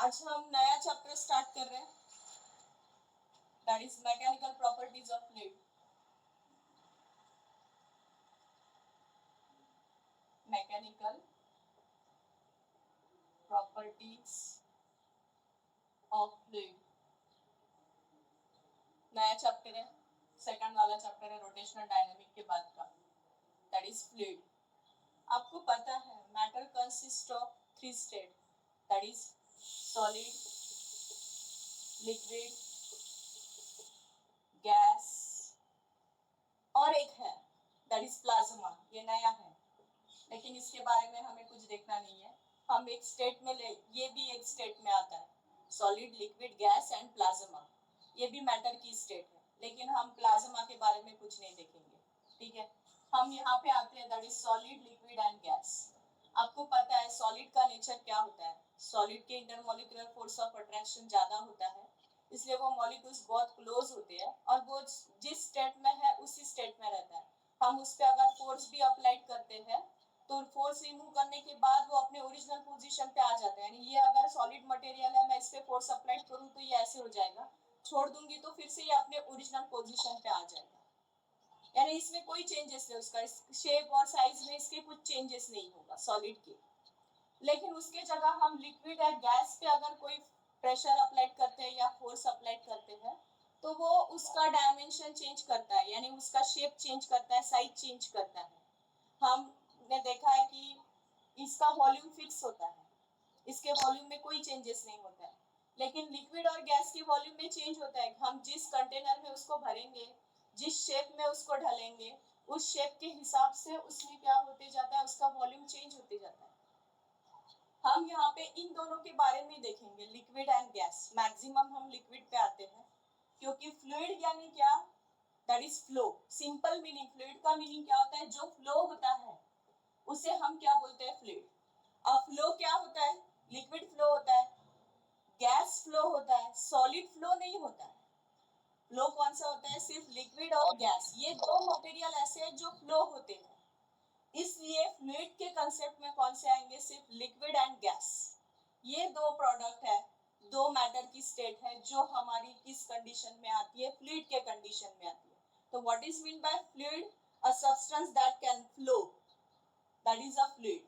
आज हम नया चैप्टर स्टार्ट कर रहे हैं, that is mechanical properties of fluid. Mechanical properties of fluid नया चैप्टर है, सेकंड वाला चैप्टर है रोटेशनल डायनामिक के बाद का, दैट इज फ्लूइड। आपको पता है matter consist of three state, that is solid, liquid, gas और एक है दैट इज प्लाज्मा। ये नया है लेकिन इसके बारे में हमें कुछ देखना नहीं है। हम एक स्टेट में ले, ये भी एक स्टेट में आता है, solid, liquid, gas and plasma. ये भी मैटर की स्टेट है लेकिन हम प्लाज्मा के बारे में कुछ नहीं देखेंगे, ठीक है। हम यहाँ पे आते हैं that is solid, liquid and gas. आपको पता है सॉलिड का नेचर क्या होता है, सॉलिड के इंटरमोलिकुलर फोर्स ऑफ अट्रैक्शन ज्यादा होता है, इसलिए वो मॉलिक्यूल्स बहुत क्लोज होते हैं और वो जिस स्टेट में है उसी स्टेट में रहता है। हम उस पर अगर फोर्स भी अप्लाई करते हैं तो फोर्स रिमूव करने के बाद वो अपने ओरिजिनल पोजीशन पे आ जाता है। यानी ये अगर सॉलिड मटेरियल है, मैं इस पे फोर्स अप्लाई करूँ तो ये ऐसे हो जाएगा, छोड़ दूंगी तो फिर से ये अपने ओरिजिनल पोजीशन पे आ जाएगा। यानी इसमें कोई चेंजेस नहीं, उसका शेप और साइज में इसके कुछ चेंजेस नहीं होगा सॉलिड के। लेकिन उसके जगह हम लिक्विड या गैस पे अगर कोई प्रेशर अप्लाई करते हैं या फोर्स अप्लाई करते हैं तो वो उसका डायमेंशन चेंज करता है, यानी उसका शेप चेंज करता है, साइज चेंज करता है। हमने देखा है कि इसका वॉल्यूम फिक्स होता है, इसके वॉल्यूम में कोई चेंजेस नहीं होता है। लेकिन लिक्विड और गैस की वॉल्यूम में चेंज होता है। हम जिस कंटेनर में उसको भरेंगे, जिस शेप में उसको ढलेंगे, उस शेप के हिसाब से उसमें क्या होते जाता है, उसका वॉल्यूम चेंज होते जाता है। हम यहाँ पे इन दोनों के बारे में देखेंगे, लिक्विड एंड गैस। मैक्सिमम हम लिक्विड पे आते हैं क्योंकि फ्लूइड यानी क्या, that is flow. Simple meaning, fluid का मीनिंग क्या होता है, जो फ्लो होता है उसे हम क्या बोलते हैं, फ्लूइड। अब फ्लो क्या होता है, लिक्विड फ्लो होता है, गैस फ्लो होता है, सॉलिड फ्लो नहीं होता है। फ्लो कौन सा होता है, सिर्फ लिक्विड और गैस, ये दो मटेरियल ऐसे हैं जो फ्लो होते हैं। इसलिए फ्लूइड के कंसेप्ट में कौन से आएंगे, सिर्फ लिक्विड एंड गैस। ये दो प्रोडक्ट है, दो मैटर की स्टेट है जो हमारी किस कंडीशन में आती है, फ्लूइड के कंडीशन में आती है। तो what is mean by fluid, a substance that can flow, that is a fluid.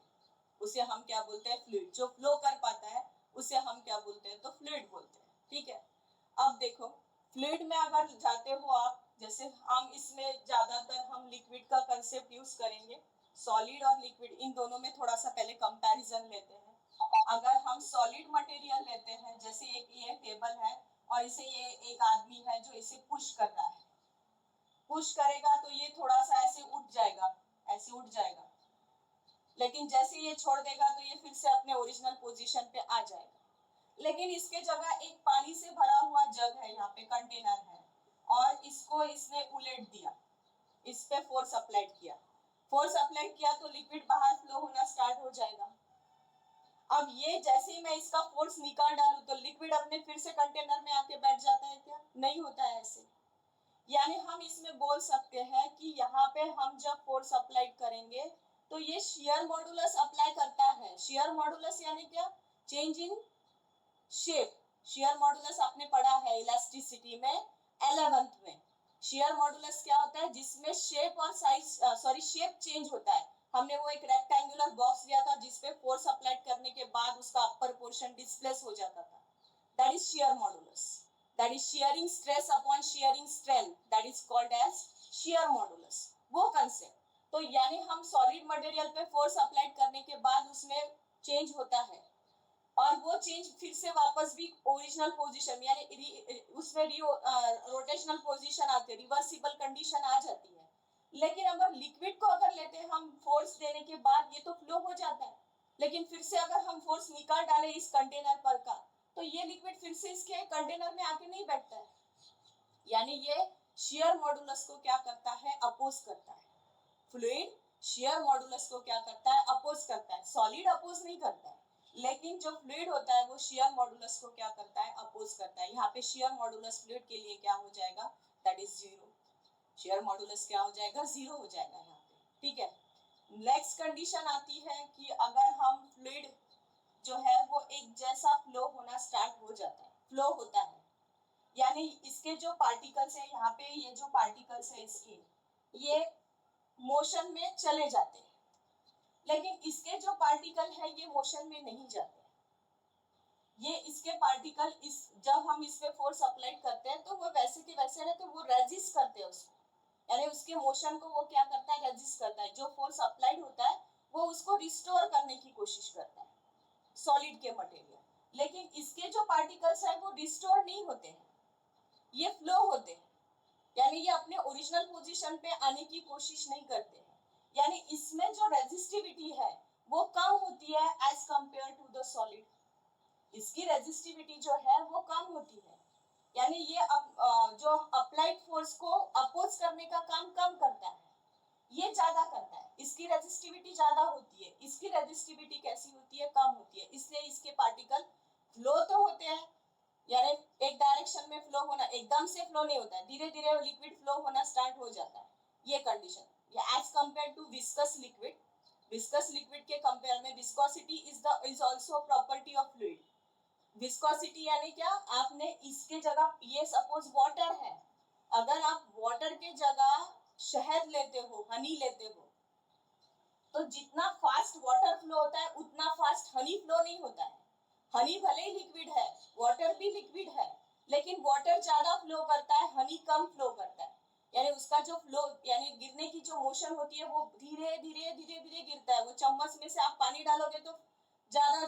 उसे हम क्या बोलते हैं, फ्लूइड। जो फ्लो कर पाता है उसे हम क्या बोलते हैं, तो फ्लूइड बोलते हैं, ठीक है। अब देखो फ्लूइड में अगर जाते हो आप, जैसे हम इसमें ज्यादातर हम लिक्विड का कंसेप्ट यूज करेंगे, सॉलिड और लिक्विड इन दोनों में थोड़ा सा पहले कंपैरिजन लेते हैं। अगर हम सॉलिड मटेरियल लेते हैं, जैसे एक ये टेबल है और इसे ये एक आदमी है जो इसे पुश कर रहा है, पुश करेगा तो ये थोड़ा सा ऐसे उठ जाएगा, ऐसे उठ जाएगा, लेकिन जैसे ये छोड़ देगा तो ये फिर से अपने ओरिजिनल पोजीशन पे आ जाएगा। लेकिन इसके जगह एक पानी से भरा हुआ जग है, यहाँ पे कंटेनर है, और इसको इसने उलट दिया, इस पे फोर्स अप्लाई किया, फोर्स अप्लाई किया तो लिक्विड बाहर फ्लो होना स्टार्ट हो जाएगा। अब ये जैसे ही मैं इसका फोर्स निकाल डालू तो लिक्विड अपने फिर से कंटेनर में आके बैठ जाता है क्या, नहीं होता है ऐसे। यानी हम इसमें बोल सकते हैं कि यहाँ पे हम जब फोर्स अप्लाई करेंगे तो ये शियर मॉडुलस अप्लाई करता है। शियर मॉडुलस यानी क्या, change in shape. Shear modulus आपने पढ़ा है इलास्टिसिटी में 11th में। शियर मॉडुलस क्या होता है, जिसमें शेप और साइज शेप चेंज होता है। हमने वो एक रेक्टेंगुलर बॉक्स लिया था जिसपे फोर्स अप्लाई करने के बाद उसका अपर पोर्शन डिस्प्लेस हो जाता था, that is shear modulus. That is shearing stress upon shearing strength, that is called as shear modulus, वो कंसेप्ट। तो यानी हम सॉलिड मटेरियल पे फोर्स अप्लाई करने के बाद उसमें चेंज होता है और वो चेंज फिर से वापस भी ओरिजिनल पोजीशन यानी उसमें रोटेशनल पोजीशन आती है, रिवर्सिबल कंडीशन आ जाती है। लेकिन अगर लिक्विड को अगर लेते हैं हम फोर्स देने के बाद, ये तो फ्लो हो जाता है, लेकिन फिर से अगर हम फोर्स निकाल डाले इस कंटेनर पर का तो ये लिक्विड फिर से इसके कंटेनर में आके नहीं बैठता है। यानी ये शियर मॉडुलस को क्या करता है, अपोज करता है। फ्लूइड शियर मॉडुलस को क्या करता है, अपोज करता है। सॉलिड अपोज नहीं करता है, लेकिन जो फ्लूइड होता है वो शियर मॉडुलस को क्या करता है, अपोज करता है। यहाँ पे शियर मॉडुलस फ्लूइड के लिए क्या हो जाएगा, that is zero. Shear modulus क्या हो जाएगा, जीरो हो जाएगा यहाँ पे, ठीक है। नेक्स्ट कंडीशन आती है कि अगर हम फ्लूइड जो है वो एक जैसा फ्लो होना स्टार्ट हो जाता है, फ्लो होता है। यानी इसके जो पार्टिकल्स है यहाँ पे, ये जो पार्टिकल्स है इसके, ये मोशन में चले जाते हैं, लेकिन इसके जो पार्टिकल है ये मोशन में नहीं जाते। ये इसके पार्टिकल इस जब हम इस पे फोर्स अप्लाई करते हैं तो वो वैसे के वैसे रहते, वो रेजिस्ट करते हैं उसको, यानी उसके मोशन को वो क्या करता है, रेजिस्ट करता है। जो फोर्स अप्लाइड होता है वो उसको रिस्टोर करने की कोशिश करता है सॉलिड के मटेरियल, लेकिन इसके जो पार्टिकल्स है वो रिस्टोर नहीं होते हैं, ये फ्लो होते हैं, यानी ये अपने ओरिजिनल पोजीशन पे आने की कोशिश नहीं करते हैं। यानी इसमें जो रेजिस्टिविटी है वो कम होती है as compare to the solid, इसकी रेजिस्टिविटी जो है वो कम होती है। यानी ये जो अप्लाइड फोर्स को अपोज करने का काम कम करता है, ये ज्यादा करता है, इसकी रेजिस्टिविटी ज्यादा होती है, इसकी रेजिस्टिविटी कैसी होती है, कम होती है। इसलिए इसके पार्टिकल फ्लो तो होते हैं, यानी एक डायरेक्शन में फ्लो होना, एकदम से फ्लो नहीं होता है, धीरे धीरे लिक्विड फ्लो होना स्टार्ट हो जाता है, ये कंडीशन। ये as compare to viscous liquid, viscous liquid के कंपेयर में viscosity is also property of fluid. Viscosity यानी क्या, आपने इसके जगह, ये सपोज वाटर है, अगर आप वाटर के जगह शहद लेते हो, हनी लेते हो, तो जितना फास्ट वाटर फ्लो होता है उतना फास्ट हनी फ्लो नहीं होता है। हनी भले ही लिक्विड है, वाटर भी लिक्विड है, लेकिन वाटर ज्यादा फ्लो करता है, हनी कम फ्लो करता है। यानी उसका जो फ्लो, यानी गिरने की जो मोशन होती है वो धीरे धीरे धीरे धीरे गिरता है। वो चम्मच में से आप पानी डालोगे तो ज्यादा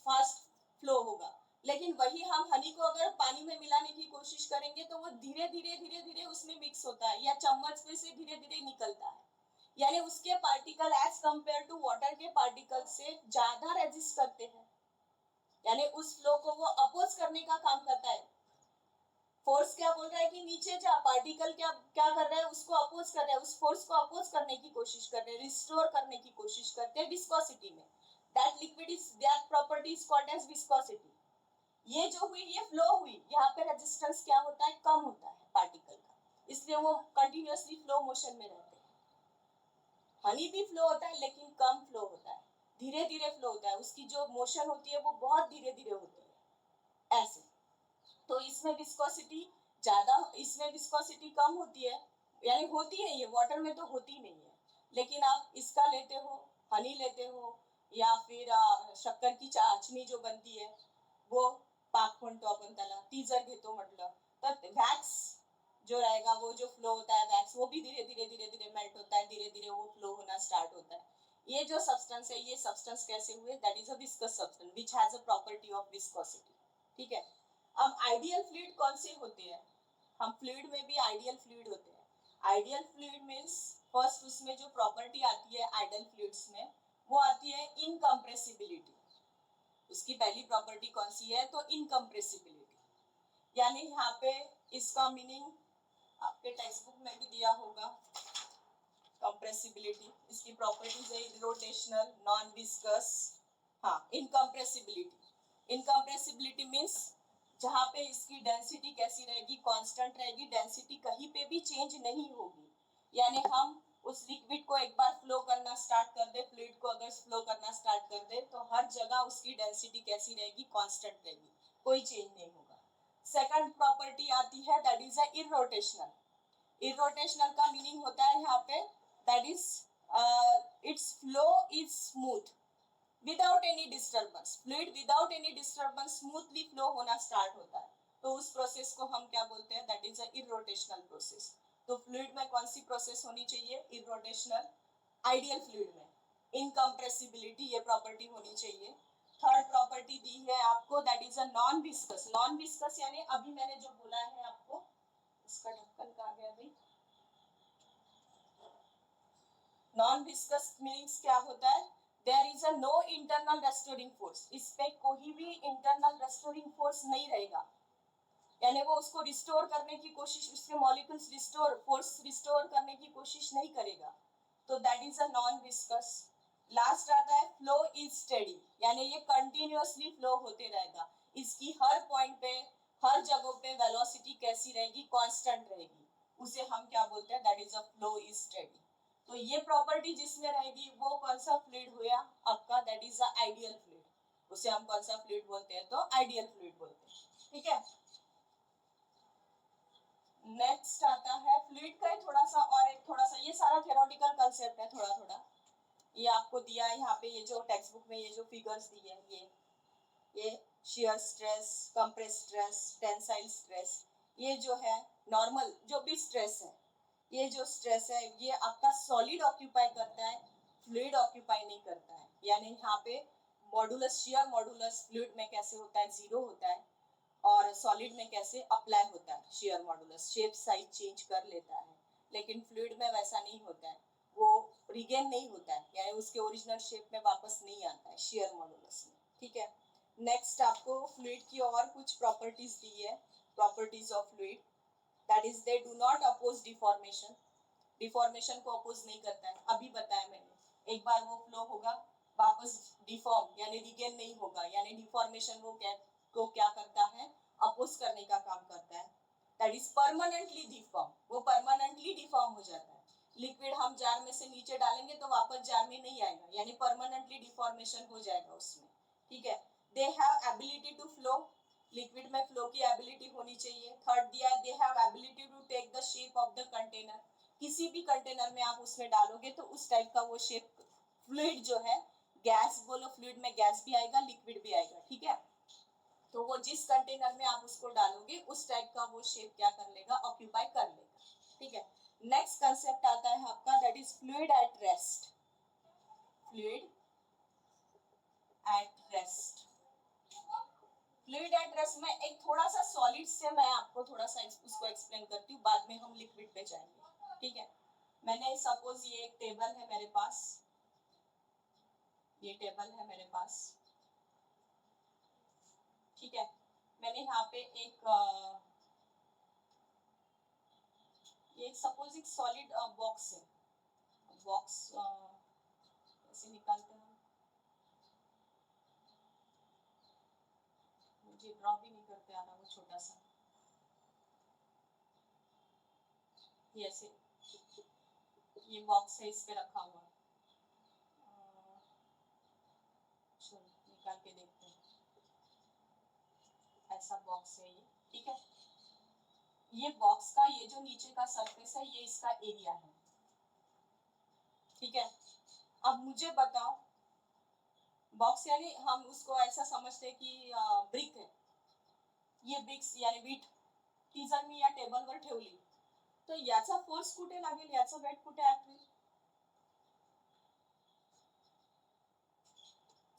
फास्ट फ्लो होगा, लेकिन वही हम हनी को अगर पानी में मिलाने की कोशिश करेंगे तो वो धीरे धीरे धीरे धीरे उसमें मिक्स होता है, या चम्मच में से धीरे धीरे निकलता है। यानी उसके particle as compare to water के पार्टिकल से ज्यादा रेजिस्ट करते हैं, यानी उस फ्लो को वो अपोज करने का काम करता है। फोर्स क्या बोल रहा है कि नीचे जा, पार्टिकल क्या क्या कर रहा है, उसको अपोज कर रहा है, उस फोर्स को अपोज करने की कोशिश कर रहे हैं, रिस्टोर करने की कोशिश करते हैं विस्कोसिटी में। That liquid is, that property is called as viscosity. ये जो हुई, ये फ्लो हुई, यहाँ पे रेजिस्टेंस क्या होता है, कम होता है पार्टिकल का, इसलिए वो कंटिन्यूअसली फ्लो मोशन में रहते हैं। हनी भी फ्लो होता है लेकिन कम फ्लो होता है, धीरे धीरे फ्लो होता है, उसकी जो मोशन होती है वो बहुत धीरे धीरे होती है ऐसे। तो इसमें विस्कोसिटी ज्यादा, इसमें विस्कोसिटी कम होती है, यानी होती है, ये वाटर में तो होती नहीं है। लेकिन आप इसका लेते हो, हनी लेते हो, या फिर शक्कर की चाशनी जो बनती है वो, पाक म्हणतो आपण त्याला, ती जर घेतो म्हटलं तर वॅक्स जो रहेगा, वो जो फ्लो होता है वैक्स, वो भी धीरे धीरे धीरे धीरे मेल्ट होता है, धीरे धीरे वो फ्लो होना स्टार्ट होता है। ये जो सब्सटेंस है, ये सब्सटेंस कैसे हुए, that is a viscous substance which has a property of viscosity. ठीक है, अब आइडियल फ्लूइड कौन से होते हैं, हम फ्लूइड में भी आइडियल फ्लूइड होते हैं। आइडियल फ्लूइड मीन्स फर्स्ट उसमें जो प्रॉपर्टी आती है आइडियल फ्लूइड्स में, वो आती है इनकम्प्रेसिबिलिटी। उसकी पहली प्रॉपर्टी कौन सी है, तो इनकम्प्रेसिबिलिटी। यानी यहाँ पे इसका मीनिंग आपके टेक्स्ट बुक में भी दिया होगा, कंप्रेसिबिलिटी, इसकी प्रॉपर्टीज है रोटेशनल, नॉन विस्कस, हाँ, इनकम्प्रेसिबिलिटी। इनकम्प्रेसिबिलिटी मीन्स जहाँ पे इसकी डेंसिटी कैसी रहेगी, कांस्टेंट रहेगी, डेंसिटी कहीं पे भी चेंज नहीं होगी। यानी हम उस लिक्विड को एक बार फ्लो करना स्टार्ट कर दे, फ्लूइड को अगर फ्लो करना स्टार्ट कर दे तो हर जगह उसकी डेंसिटी कैसी रहेगी, कांस्टेंट रहेगी, कोई चेंज नहीं होगा। सेकंड प्रॉपर्टी आती है दैट इज इरोटेशनल। इरोटेशनल का मीनिंग होता है यहाँ पे that is it's flow is smooth without any disturbance, fluid without any disturbance smoothly flow होना स्टार्ट होता है, तो उस प्रोसेस को हम क्या बोलते हैं, that is a irrotational process. तो फ्लूइड में कौन सी प्रोसेस होनी चाहिए, इरोटेशनल। आइडियल फ्लूइड में इनकम्प्रेसिबिलिटी, ये प्रॉपर्टी होनी चाहिए। थर्ड प्रॉपर्टी दी है आपको that is a non viscous. Non viscous यानी अभी मैंने जो बोला है आपको, इसका ढक्कन कहाँ गया भाई, नॉन विस्कस मीन्स क्या होता है, there is a no internal restoring force, इस पे कोई भी इंटरनल रेस्टोरिंग फोर्स नहीं रहेगा, यानी वो उसको रिस्टोर करने की कोशिश, उसके मॉलिक्यूल्स रिस्टोर, फोर्स रिस्टोर करने की कोशिश नहीं करेगा, तो that is a non viscous. Last आता है फ्लो इज स्टेडी, यानी ये कंटिन्यूअसली फ्लो होते रहेगा, इसकी हर पॉइंट पे, हर जगह पे वेलोसिटी कैसी रहेगी, कांस्टेंट रहेगी, उसे हम क्या बोलते हैं, that is a flow is steady. तो ये प्रॉपर्टी जिसमें रहेगी वो कौन सा फ्लूइड हुआ आपका, that is a ideal fluid. उसे हम कौन सा फ्लूइड बोलते हैं, तो आइडियल फ्लूइड बोलते हैं, ठीक है। नेक्स्ट आता है फ्लूइड का थोड़ा सा और एक थोड़ा सा, ये सारा थ्योरेटिकल कंसेप्ट है थोड़ा थोड़ा, ये आपको दिया है यहाँ पे, ये जो टेक्स्ट बुक में ये जो फिगर्स दिए हैं, ये shear stress, compress stress, tensile stress, ये जो है नॉर्मल जो भी स्ट्रेस है, ये जो स्ट्रेस है ये आपका सॉलिड ऑक्यूपाई करता है, फ्लूइड ऑक्यूपाई नहीं करता है। यानी यहाँ पे मॉडुलस, शियर मॉडुलस फ्लूइड में कैसे होता है, 0 होता है, और सॉलिड में कैसे अप्लाई होता है shear modulus, shape size change कर लेता है, लेकिन फ्लूइड में वैसा नहीं होता है, वो रिगेन नहीं होता है, यानी उसके ओरिजिनल शेप में वापस नहीं आता है शियर मॉडुलस में, ठीक है। नेक्स्ट आपको फ्लूइड की और कुछ प्रॉपर्टीज दी है, properties of fluid, that is they do not oppose deformation, deformation को अपोज नहीं करता है, अभी बताया मैंने, एक बार वो फ्लो होगा वापस डिफॉर्म यानी रिगेन नहीं होगा, यानी डिफॉर्मेशन वो क्या करता है, अपोज करने का काम करता है, दैट इज परमानेंटली डिफॉर्म, वो परमानेंटली डिफॉर्म हो जाता है। लिक्विड हम जार में से नीचे डालेंगे तो वापस जार में नहीं आएगा, यानी परमानेंटली डिफॉर्मेशन हो जाएगा उसमें, ठीक है। They have ability to flow, liquid में फ्लो की एबिलिटी होनी चाहिए। थर्ड दिया है, they have ability to take the shape of the container, किसी भी कंटेनर में आप उसमें डालोगे तो उस टाइप का वो शेप, फ्लूइड जो है, गैस बोलो, फ्लूइड में गैस भी आएगा, लिक्विड भी आएगा, ठीक है। तो वो जिस कंटेनर में आप उसको डालोगे उस टाइप का वो शेप क्या कर लेगा, ऑक्यूपाई कर लेगा, ठीक है। नेक्स्ट कंसेप्ट आता है आपका, that is fluid at rest, fluid at rest. Fluid at rest में एक थोड़ा सा सॉलिड से मैं आपको थोड़ा सा उसको एक्सप्लेन करती हूँ, बाद में हम लिक्विड पे जाएंगे, ठीक है। मैंने सपोज ये एक टेबल है मेरे पास, ये टेबल है मेरे पास, ठीक है। मैंने यहाँ पे ये सपोज एक सॉलिड बॉक्स है, बॉक्स ऐसे निकालते हैं, मुझे ड्रॉ भी नहीं करते आ रहा वो छोटा सा, ये ऐसे, ये बॉक्स है, इस पे रखा हुआ, चलो निकाल के देखते हैं, ऐसा बॉक्स है ये, ठीक है। ये बॉक्स का ये जो नीचे का सरफेस है ये इसका एरिया है, ठीक है। अब मुझे बताओ, बॉक्स यानी हम उसको ऐसा समझते हैं कि ब्रिक है, ये ब्रिक्स यानी वीट ती जर मी या टेबलवर ठेवली तर याचा फोर्स कुठे लागेल, याचा वेट कुठे ऍक्ट होईल,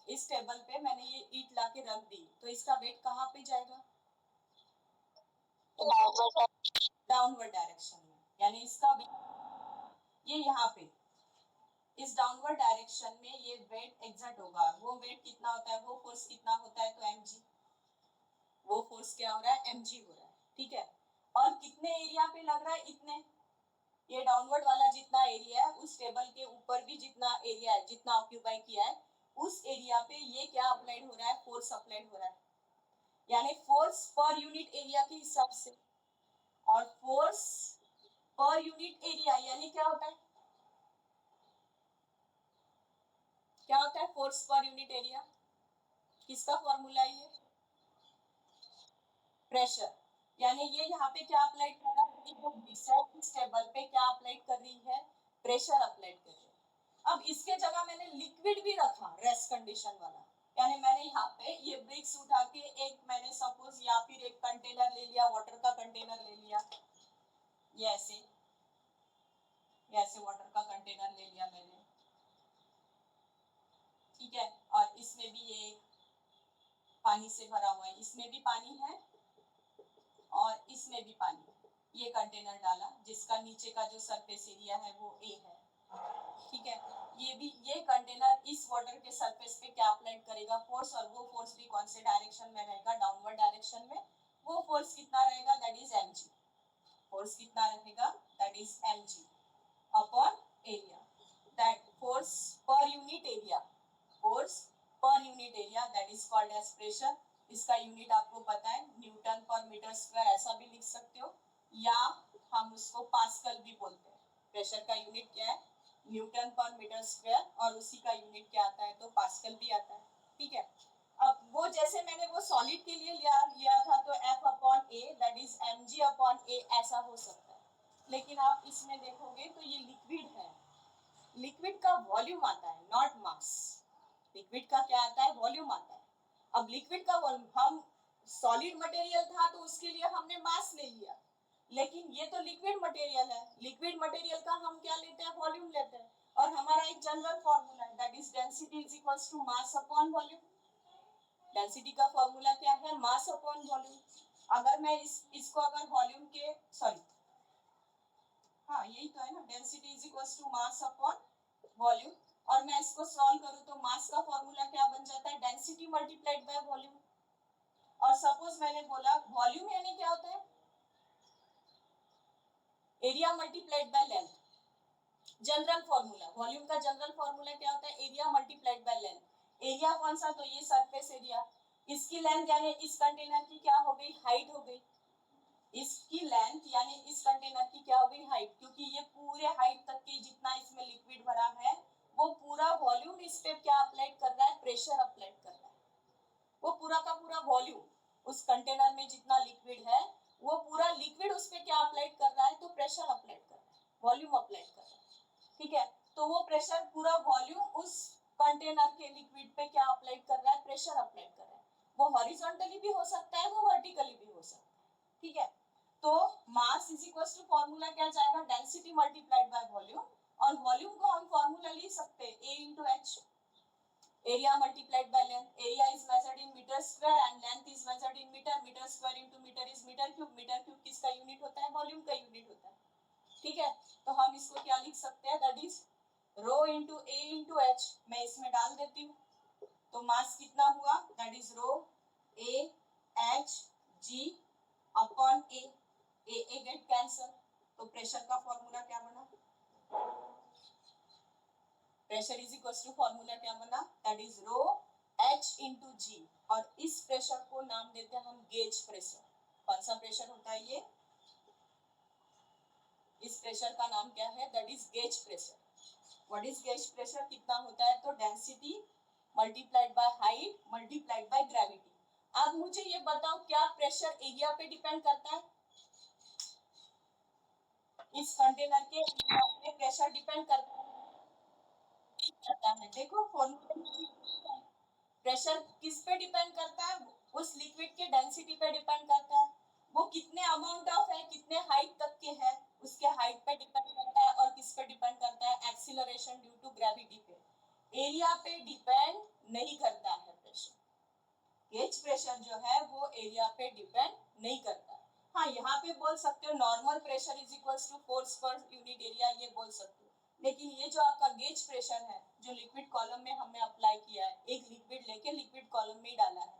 इस टेबल पे मैंने ये ईट लाके रख दी तो इसका वेट कहाँ पे जाएगा, डाउनवर्ड डायरेक्शन में, यानी इसका ये यहाँ पे इस डाउनवर्ड डायरेक्शन में ये वेट एग्जर्ट होगा, वो वेट कितना होता है, वो फोर्स कितना होता है, तो mg, वो फोर्स क्या हो रहा है, mg हो रहा है, ठीक है। और कितने एरिया पे लग रहा है, इतने, ये डाउनवर्ड वाला जितना एरिया है उस टेबल के ऊपर भी जितना एरिया है, जितना ऑक्यूपाई किया है उस एरिया पे ये क्या अप्लाइड हो रहा है, फोर्स अप्लाइड हो रहा है, यानी फोर्स पर यूनिट एरिया के हिसाब से, और फोर्स पर यूनिट एरिया यानी क्या होता है, क्या होता है फोर्स पर यूनिट एरिया, किसका फॉर्मूला है ये, प्रेशर, यानी ये यहाँ पे क्या अप्लाई कर रहा है, इस टेबल पे क्या अप्लाई कर रही है, प्रेशर अप्लाई कर रही है। अब इसके जगह मैंने लिक्विड भी रखा रेस्ट कंडीशन वाला, यानी मैंने यहाँ पे ये ब्रिक्स उठा के एक मैंने सपोज या फिर एक कंटेनर ले लिया, वाटर का कंटेनर ले लिया, ये ऐसे वाटर का कंटेनर ले लिया मैंने, ठीक है। और इसमें भी ये पानी से भरा हुआ है, इसमें भी पानी है और इसमें भी पानी है, ये कंटेनर डाला जिसका नीचे का जो सरफेस एरिया है वो A है, ठीक है। ये भी, ये कंटेनर इस वाटर के सरफेस पे क्या अप्लाई करेगा, फोर्स, और वो फोर्स भी कौन से डायरेक्शन में रहेगा, डाउनवर्ड डायरेक्शन में, वो फोर्स कितना रहेगा, दैट इज mg, फोर्स कितना रहेगा, that is mg upon area, that force per unit area, force per unit area that is called as pressure, इसका यूनिट आपको पता है न्यूटन पर मीटर स्क्वायर, ऐसा भी लिख सकते हो, या हम उसको पास्कल भी बोलते हैं, प्रेशर का यूनिट क्या है, न्यूटन पर मीटर स्क्वायर, और उसी का यूनिट क्या आता है, तो पास्कल भी आता है, ठीक है। अब वो जैसे मैंने वो सॉलिड के लिए लिया था तो F upon a that is mg upon a ऐसा हो सकता है, लेकिन आप इसमें देखोगे तो ये लिक्विड है, लिक्विड का वॉल्यूम आता है नॉट मास। लिक्विड का क्या आता है? वॉल्यूम आता है। अब लिक्विड का वॉल्यूम, हम सॉलिड मटेरियल था तो उसके लिए हमने मास ले लिया, लेकिन ये तो लिक्विड मटेरियल है, लिक्विड मटेरियल का हम क्या लेते हैं? वॉल्यूम लेते हैं। और हमारा एक जनरल फॉर्मूला है that is density is equals to mass upon volume. Density का फॉर्मूला क्या है? Mass upon volume. अगर मैं इसको अगर वॉल्यूम के सॉरी हाँ यही तो है ना, density is equals to mass upon volume, और मैं इसको सॉल्व करूं तो मास का फॉर्मूला क्या बन जाता है? Density multiplied by volume. और सपोज मैंने बोला वॉल्यूम यानी क्या होता है? Area multiplied by length. General formula, volume का जनरल फॉर्मूला क्या होता है? Area multiplied by length. Area कौन सा? तो ये सरफेस एरिया। इसकी लेंथ यानी इस कंटेनर की क्या हो गई? हाइट हो गई। इसकी लेंथ यानी इस कंटेनर की क्या हो गई? हाइट, क्योंकि ये पूरे हाइट तक के जितना इसमें लिक्विड भरा है वो पूरा वॉल्यूम इस पे क्या अप्लाई कर रहा है? प्रेशर अप्लाई कर रहा है। वो पूरा का पूरा वॉल्यूम, उस कंटेनर में जितना लिक्विड है वो पूरा लिक्विड उस पे क्या अप्लाई कर रहा है? तो प्रेशर अप्लाई कर रहा है, वॉल्यूम अप्लाई कर रहा है। ठीक है, तो वो प्रेशर पूरा वॉल्यूम उस कंटेनर के लिक्विड पे क्या अप्लाई कर रहा है? प्रेशर अप्लाई कर रहा है। वो हॉरिजॉन्टली भी हो सकता है, वो वर्टिकली भी हो सकता है। ठीक है, तो mass is equal to formula क्या जाएगा? Density multiplied by volume. और वॉल्यूम को हम फॉर्मूला लिख सकते हैं A into H, area multiplied by length. Area is measured in metre square and length is measured in metre. Metre square into metre is metre cube. Metre cube किसका unit होता है? Volume का unit होता है। ठीक है, तो हम इसको क्या लिख सकते हैं? That is rho into a into h. मैं इसमें डाल देती हूँ, तो मास कितना हुआ? That is rho a h g upon a. A get cancel, तो प्रेशर का फॉर्मूला क्या बना? Pressure is equal to formula क्या बना? That is rho h into g. और इस प्रेशर को नाम देते हैं हम गेज प्रेशर। कौन सा प्रेशर होता है ये? इस प्रेशर का नाम क्या है? That is gauge pressure. What is gauge pressure? कितना होता है? तो density multiplied by height multiplied by gravity. अब मुझे ये बताओ, क्या प्रेशर एरिया पे डिपेंड करता है? इस कंटेनर के एरिया पे प्रेशर डिपेंड करता है? देखो फॉर्मूला, प्रेशर किस पे डिपेंड करता है? उस लिक्विड के डेंसिटी पे डिपेंड करता है। वो कितने अमाउंट ऑफ है, कितने हाइट तक के है, उसके हाइट पे डिपेंड करता है। और किस पे डिपेंड करता है? एक्सीलरेशन ड्यू टू ग्रेविटी पे। एरिया पे डिपेंड नहीं करता है प्रेशर। गेज प्रेशर जो है वो एरिया पे डिपेंड नहीं करता है। हाँ, यहाँ पे बोल सकते हो normal pressure is equals to force per unit area, ये बोल सकते हो। लेकिन ये जो आपका गेज प्रेशर है जो लिक्विड कॉलम में हमने अप्लाई किया है, एक लिक्विड लेके लिक्विड कॉलम में ही डाला है,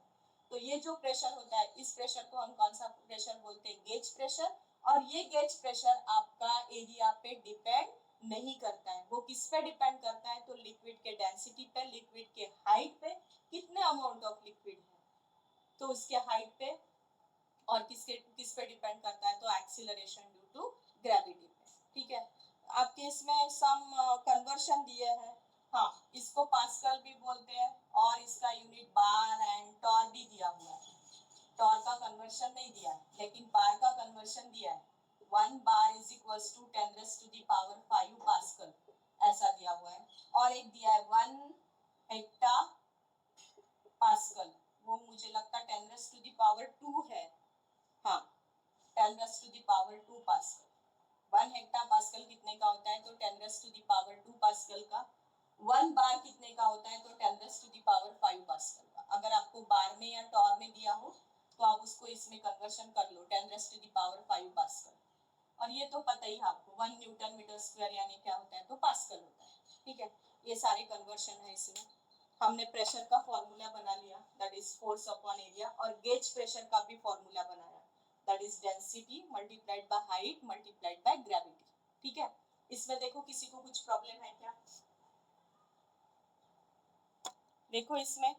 तो ये जो प्रेशर होता है इस प्रेशर को हम कौन सा प्रेशर बोलते हैं? Gauge pressure. और ये गेज प्रेशर आपका एरिया पे डिपेंड नहीं करता है। वो किस पे डिपेंड करता है? तो लिक्विड के डेंसिटी पे, लिक्विड के हाइट पे, कितने अमाउंट ऑफ लिक्विड है तो उसके हाइट पे, और किस पे डिपेंड करता है? तो एक्सीलरेशन ड्यू टू ग्रेविटी पे। ठीक है, आपके इसमें सम कन्वर्शन दिए हैं। हाँ, इसको पास्कल भी बोलते हैं और इसका यूनिट बार एंड टॉर भी दिया हुआ है। टॉर का कन्वर्शन नहीं दिया है, लेकिन बार का कन्वर्शन दिया है। 1 bar is equals to 10 raise to the power 5 pascal, ऐसा दिया हुआ है। और एक दिया है 1 हेक्टा पास्कल, वो मुझे लगता है 10 रेज़ टू द पावर 2 है। हाँ, 10 raise to the power 2 pascal. 1 hecto pascal कितने का होता है? तो 10 raise to the power 2 pascal का। 1 बार कितने का होता है? तो 10 raise to the power 5 pascal का। अगर आपको बार में या टॉर में दिया हो तो आप उसको इसमें कन्वर्शन कर लो, 10 raise to the power 5 pascal. और ये तो पता ही है आपको, 1 न्यूटन मीटर स्क्वायर यानी क्या होता है? तो पास्कल होता है। ठीक है, ये सारे कन्वर्शन है इसमें। हमने प्रेशर का फॉर्मूला बना लिया, that is force upon area. और गेज प्रेशर का भी फॉर्मूला बनाया, that is density multiplied by height multiplied by gravity. ठीक है, इसमें देखो किसी को कुछ प्रॉब्लम है क्या? देखो इसमें